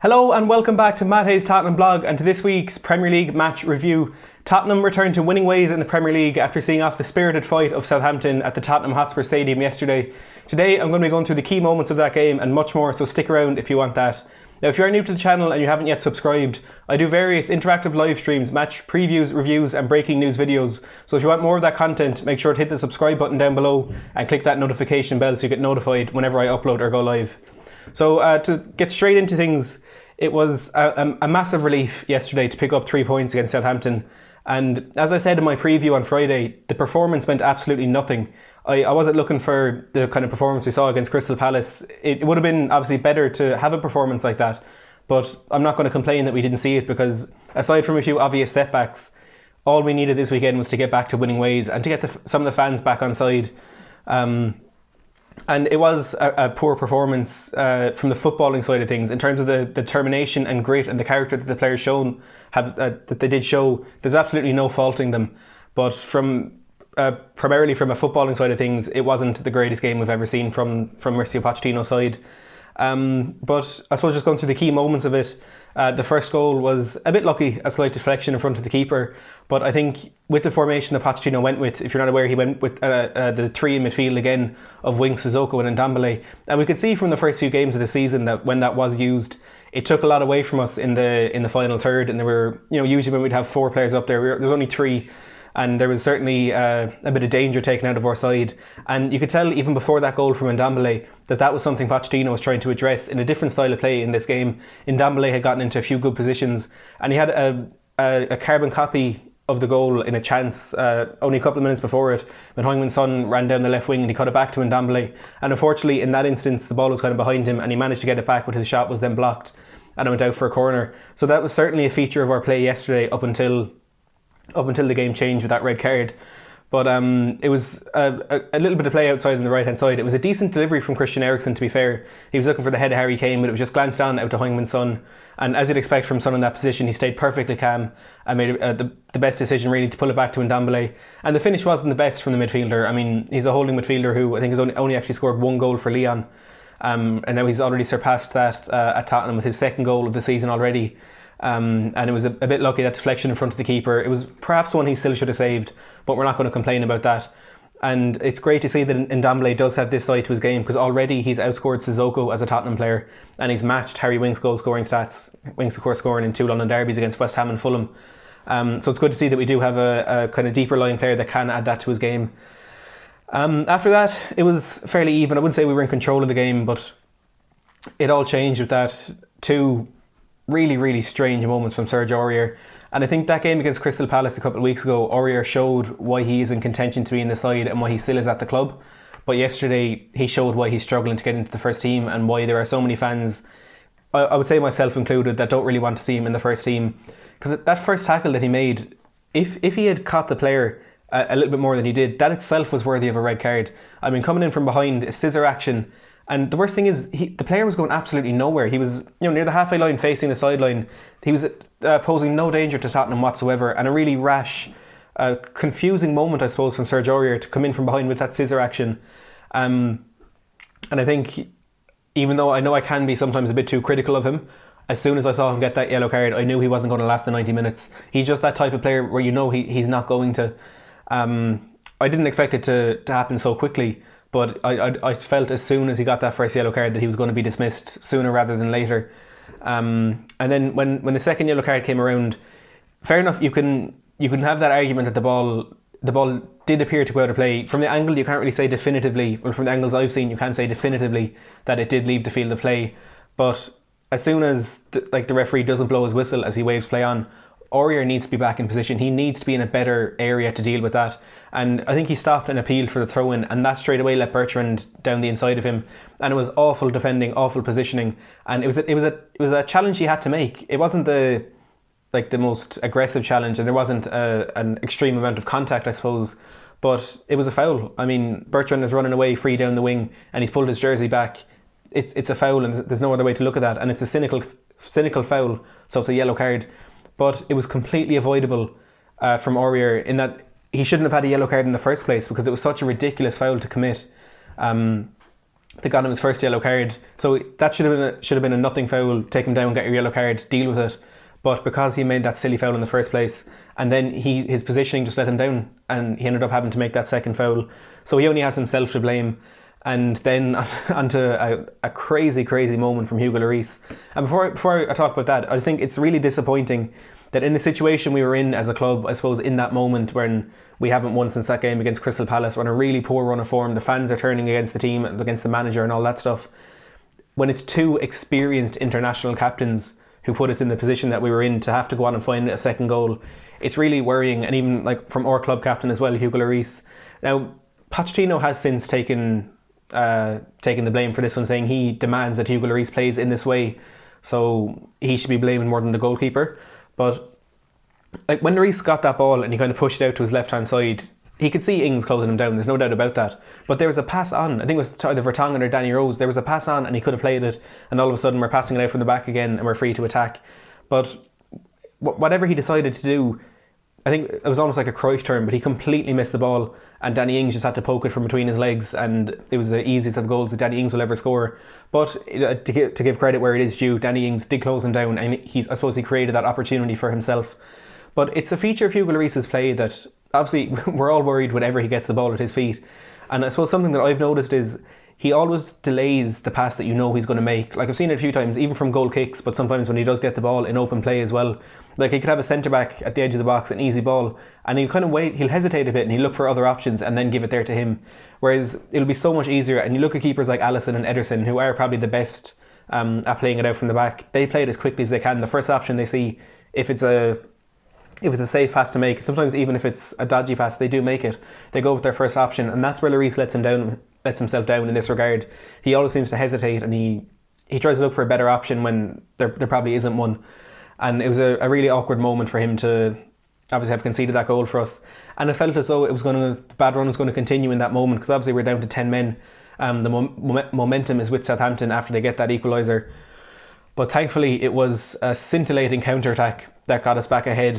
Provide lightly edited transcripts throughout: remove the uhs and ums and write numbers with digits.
Hello and welcome back to Matt Hayes' Tottenham blog and to this week's Premier League match review. Tottenham returned to winning ways in the Premier League after seeing off the spirited fight of Southampton at the Tottenham Hotspur Stadium yesterday. Today I'm going to be going through the key moments of that game and much more, so stick around if you want that. Now if you are new to the channel and you haven't yet subscribed, I do various interactive live streams, match previews, reviews and breaking news videos. So if you want more of that content, make sure to hit the subscribe button down below and click that notification bell so you get notified whenever I upload or go live. So to get straight into things, it was a massive relief yesterday to pick up 3 points against Southampton. And as I said in my preview on Friday, the performance meant absolutely nothing. I wasn't looking for the kind of performance we saw against Crystal Palace. It would have been obviously better to have a performance like that. But I'm not going to complain that we didn't see it, because aside from a few obvious setbacks, all we needed this weekend was to get back to winning ways and to get some of the fans back on side. And it was a poor performance from the footballing side of things in terms of the determination and grit and the character that the players that they did show. There's absolutely no faulting them, but primarily from a footballing side of things, it wasn't the greatest game we've ever seen from Mauricio Pochettino's side. But I suppose just going through the key moments of it, the first goal was a bit lucky, a slight deflection in front of the keeper. But I think with the formation that Pochettino went with, if you're not aware, he went with the three in midfield again of Winks, Sissoko and Ndombele. And we could see from the first few games of the season that when that was used, it took a lot away from us in the final third. And there were, usually when we'd have four players up there's only three. And there was certainly a bit of danger taken out of our side. And you could tell even before that goal from Ndombele that was something Pochettino was trying to address in a different style of play in this game. Ndombele had gotten into a few good positions and he had a carbon copy of the goal in a chance only a couple of minutes before it, when Heung-min Son ran down the left wing and he cut it back to Ndombele. And unfortunately in that instance the ball was kind of behind him and he managed to get it back, but his shot was then blocked and it went out for a corner. So that was certainly a feature of our play yesterday up until the game changed with that red card. But it was a little bit of play outside on the right hand side. It was a decent delivery from Christian Eriksen, to be fair. He was looking for the head of Harry Kane, but it was just glanced on out to Heung-min Son. And as you'd expect from Son in that position, he stayed perfectly calm and made the best decision really to pull it back to Ndombele. And the finish wasn't the best from the midfielder. I mean, he's a holding midfielder who I think has only actually scored one goal for Lyon. And now he's already surpassed that at Tottenham with his second goal of the season already. And it was a bit lucky, that deflection in front of the keeper. It was perhaps one he still should have saved, but we're not going to complain about that. And it's great to see that Ndombele does have this side to his game, because already he's outscored Sissoko as a Tottenham player and he's matched Harry Winks' goal scoring stats. Winks of course scoring in 2 London derbies against West Ham and Fulham. So it's good to see that we do have a kind of deeper lying player that can add that to his game. After that it was fairly even. I wouldn't say we were in control of the game, but it all changed with that two really, really strange moments from Serge Aurier. And I think that game against Crystal Palace a couple of weeks ago, Aurier showed why he is in contention to be in the side and why he still is at the club. But yesterday he showed why he's struggling to get into the first team and why there are so many fans, I would say myself included, that don't really want to see him in the first team. Because that first tackle that he made, if he had caught the player a little bit more than he did, that itself was worthy of a red card. I mean, coming in from behind, a scissor action. And the worst thing is, the player was going absolutely nowhere. He was near the halfway line facing the sideline. He was posing no danger to Tottenham whatsoever. And a really rash, confusing moment, I suppose, from Serge Aurier to come in from behind with that scissor action. And I think, even though I know I can be sometimes a bit too critical of him, as soon as I saw him get that yellow card, I knew he wasn't going to last the 90 minutes. He's just that type of player where he's not going to. I didn't expect it to happen so quickly. But I felt as soon as he got that first yellow card that he was going to be dismissed sooner rather than later. And then when the second yellow card came around, fair enough, you can have that argument that the ball did appear to go out of play. From the angle, you can't really say definitively, well, from the angles I've seen, you can't say definitively that it did leave the field of play. But as soon as the referee doesn't blow his whistle as he waves play on, Aurier needs to be back in position. He needs to be in a better area to deal with that. And I think he stopped and appealed for the throw-in, and that straight away let Bertrand down the inside of him. And it was awful defending, awful positioning, and it was a challenge he had to make. It wasn't the most aggressive challenge, and there wasn't an extreme amount of contact, I suppose, but it was a foul. I mean, Bertrand is running away free down the wing, and he's pulled his jersey back. It's a foul, and there's no other way to look at that. And it's a cynical foul, so it's a yellow card. But it was completely avoidable from Aurier, in that he shouldn't have had a yellow card in the first place, because it was such a ridiculous foul to commit. They got him his first yellow card. So that should have been a nothing foul. Take him down, get your yellow card, deal with it. But because he made that silly foul in the first place, and then his positioning just let him down, and he ended up having to make that second foul. So he only has himself to blame. And then onto a crazy, crazy moment from Hugo Lloris. And before I talk about that, I think it's really disappointing that in the situation we were in as a club, I suppose in that moment when we haven't won since that game against Crystal Palace, we're on a really poor run of form, the fans are turning against the team, against the manager and all that stuff. When it's two experienced international captains who put us in the position that we were in to have to go on and find a second goal, it's really worrying. And even like from our club captain as well, Hugo Lloris. Now, Pochettino has since taken the blame for this one, saying he demands that Hugo Lloris plays in this way, so he should be blaming more than the goalkeeper. But like when Lloris got that ball and he kind of pushed it out to his left hand side, he could see Ings closing him down, there's no doubt about that. But there was a pass on, I think it was either Vertonghen or Danny Rose, there was a pass on and he could have played it, and all of a sudden we're passing it out from the back again and we're free to attack. But whatever he decided to do, I think it was almost like a Cruyff turn, but he completely missed the ball and Danny Ings just had to poke it from between his legs, and it was the easiest of goals that Danny Ings will ever score. But to give credit where it is due, Danny Ings did close him down, and I suppose he created that opportunity for himself. But it's a feature of Hugo Lloris's play that obviously we're all worried whenever he gets the ball at his feet. And I suppose something that I've noticed is he always delays the pass that you know he's going to make. Like I've seen it a few times, even from goal kicks, but sometimes when he does get the ball in open play as well. Like he could have a centre back at the edge of the box, an easy ball, and he'll kind of wait, he'll hesitate a bit and he'll look for other options and then give it there to him. Whereas it'll be so much easier, and you look at keepers like Alisson and Ederson, who are probably the best at playing it out from the back. They play it as quickly as they can. The first option they see, if it's a safe pass to make, sometimes even if it's a dodgy pass, they do make it. They go with their first option, and that's where Lloris lets himself down in this regard. He always seems to hesitate, and he tries to look for a better option when there probably isn't one. And it was a really awkward moment for him to obviously have conceded that goal for us. And it felt as though the bad run was going to continue in that moment, because obviously we're down to 10 men. The momentum is with Southampton after they get that equaliser. But thankfully it was a scintillating counter-attack that got us back ahead.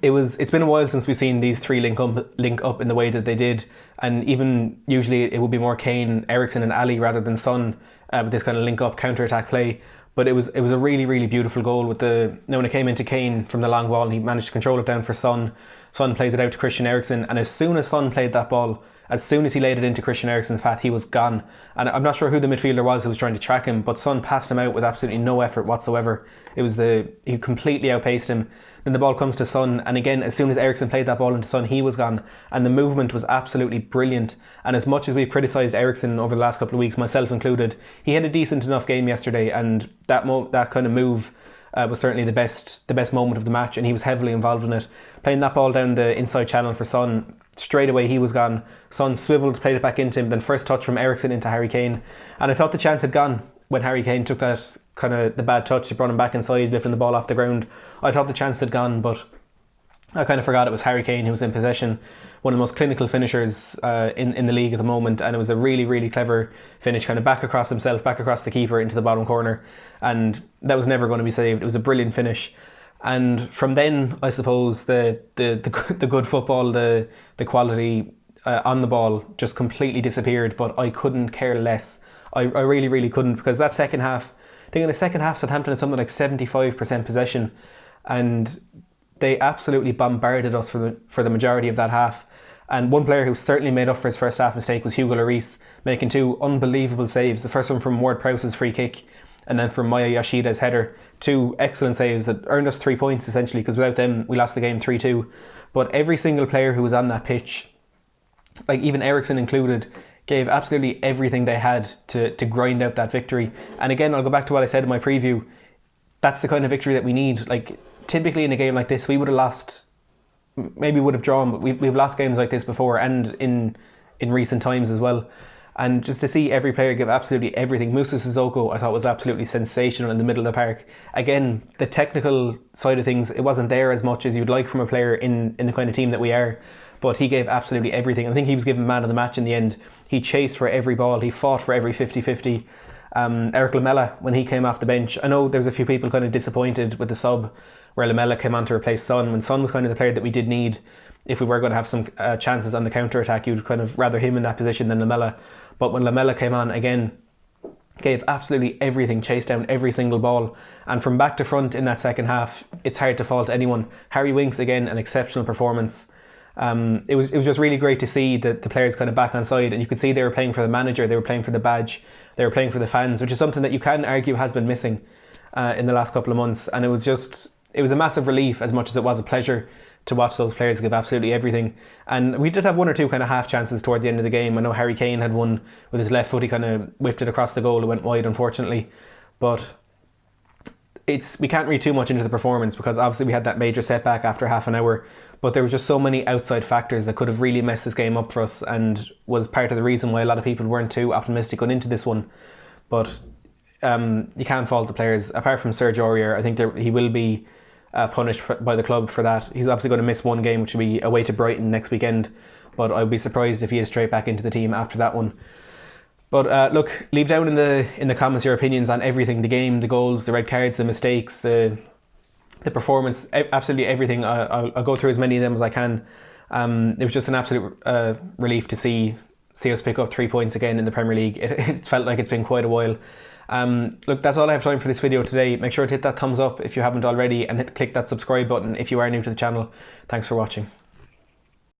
It's been a while since we've seen these three link up in the way that they did, and even usually it would be more Kane, Eriksen and Ali rather than Son with this kind of link up counter-attack play. But it was a really, really beautiful goal with when it came into Kane from the long ball and he managed to control it down for Son. Son plays it out to Christian Eriksen, and as soon as Son played that ball, as soon as he laid it into Christian Eriksen's path, he was gone. And I'm not sure who the midfielder was who was trying to track him, but Son passed him out with absolutely no effort whatsoever. He completely outpaced him. Then the ball comes to Son, and again, as soon as Eriksen played that ball into Son, he was gone. And the movement was absolutely brilliant. And as much as we've criticised Eriksen over the last couple of weeks, myself included, he had a decent enough game yesterday, and that kind of move was certainly the best moment of the match, and he was heavily involved in it. Playing that ball down the inside channel for Son, straight away he was gone. Son swiveled, played it back into him, then first touch from Eriksen into Harry Kane. And I thought the chance had gone when Harry Kane took that kind of the bad touch. He brought him back inside, lifting the ball off the ground. I thought the chance had gone, but I kind of forgot it was Harry Kane who was in possession. One of the most clinical finishers in the league at the moment, and it was a really, really clever finish, kind of back across himself, back across the keeper into the bottom corner, and that was never going to be saved. It was a brilliant finish. And from then, I suppose the good football, the quality on the ball just completely disappeared. But I couldn't care less. I really, really couldn't, because that second half, I think in the second half Southampton had something like 75% possession, and they absolutely bombarded us for the majority of that half. And one player who certainly made up for his first half mistake was Hugo Lloris, making two unbelievable saves. The first one from Ward-Prowse's free kick, and then from Maya Yoshida's header. Two excellent saves that earned us 3 points essentially, because without them we lost the game 3-2. But every single player who was on that pitch, like even Eriksen included, gave absolutely everything they had to grind out that victory. And again, I'll go back to what I said in my preview. That's the kind of victory that we need. Like typically in a game like this, we would have lost, maybe would have drawn, but we've lost games like this before, and in recent times as well. And just to see every player give absolutely everything. Moussa Sissoko, I thought, was absolutely sensational in the middle of the park. Again, the technical side of things, it wasn't there as much as you'd like from a player in the kind of team that we are. But he gave absolutely everything. I think he was given man of the match in the end. He chased for every ball. He fought for every 50-50. Eric Lamela, when he came off the bench, I know there's a few people kind of disappointed with the sub where Lamela came on to replace Son, when Son was kind of the player that we did need if we were going to have some chances on the counter-attack. You'd kind of rather him in that position than Lamela. But when Lamela came on again, gave absolutely everything, chased down every single ball, and from back to front in that second half, it's hard to fault anyone. Harry Winks again, an exceptional performance. It was just really great to see the players kind of back on side, and you could see they were playing for the manager, they were playing for the badge, they were playing for the fans, which is something that you can argue has been missing in the last couple of months. And it was a massive relief as much as it was a pleasure to watch those players give absolutely everything. And we did have one or two kind of half chances toward the end of the game. I know Harry Kane had one with his left foot, he kind of whipped it across the goal, it went wide unfortunately. But we can't read too much into the performance, because obviously we had that major setback after half an hour, but there were just so many outside factors that could have really messed this game up for us, and was part of the reason why a lot of people weren't too optimistic going into this one. But you can't fault the players. Apart from Serge Aurier, I think he will be punished by the club for that. He's obviously going to miss one game, which will be away to Brighton next weekend, but I'd be surprised if he is straight back into the team after that one. But look, leave down in the comments your opinions on everything: the game, the goals, the red cards, the mistakes, the performance, absolutely everything. I'll go through as many of them as I can. It was just an absolute relief to see us pick up 3 points again in the Premier League. It felt like it's been quite a while. Look, that's all I have time for this video today. Make sure to hit that thumbs up if you haven't already, and click that subscribe button if you are new to the channel. Thanks for watching.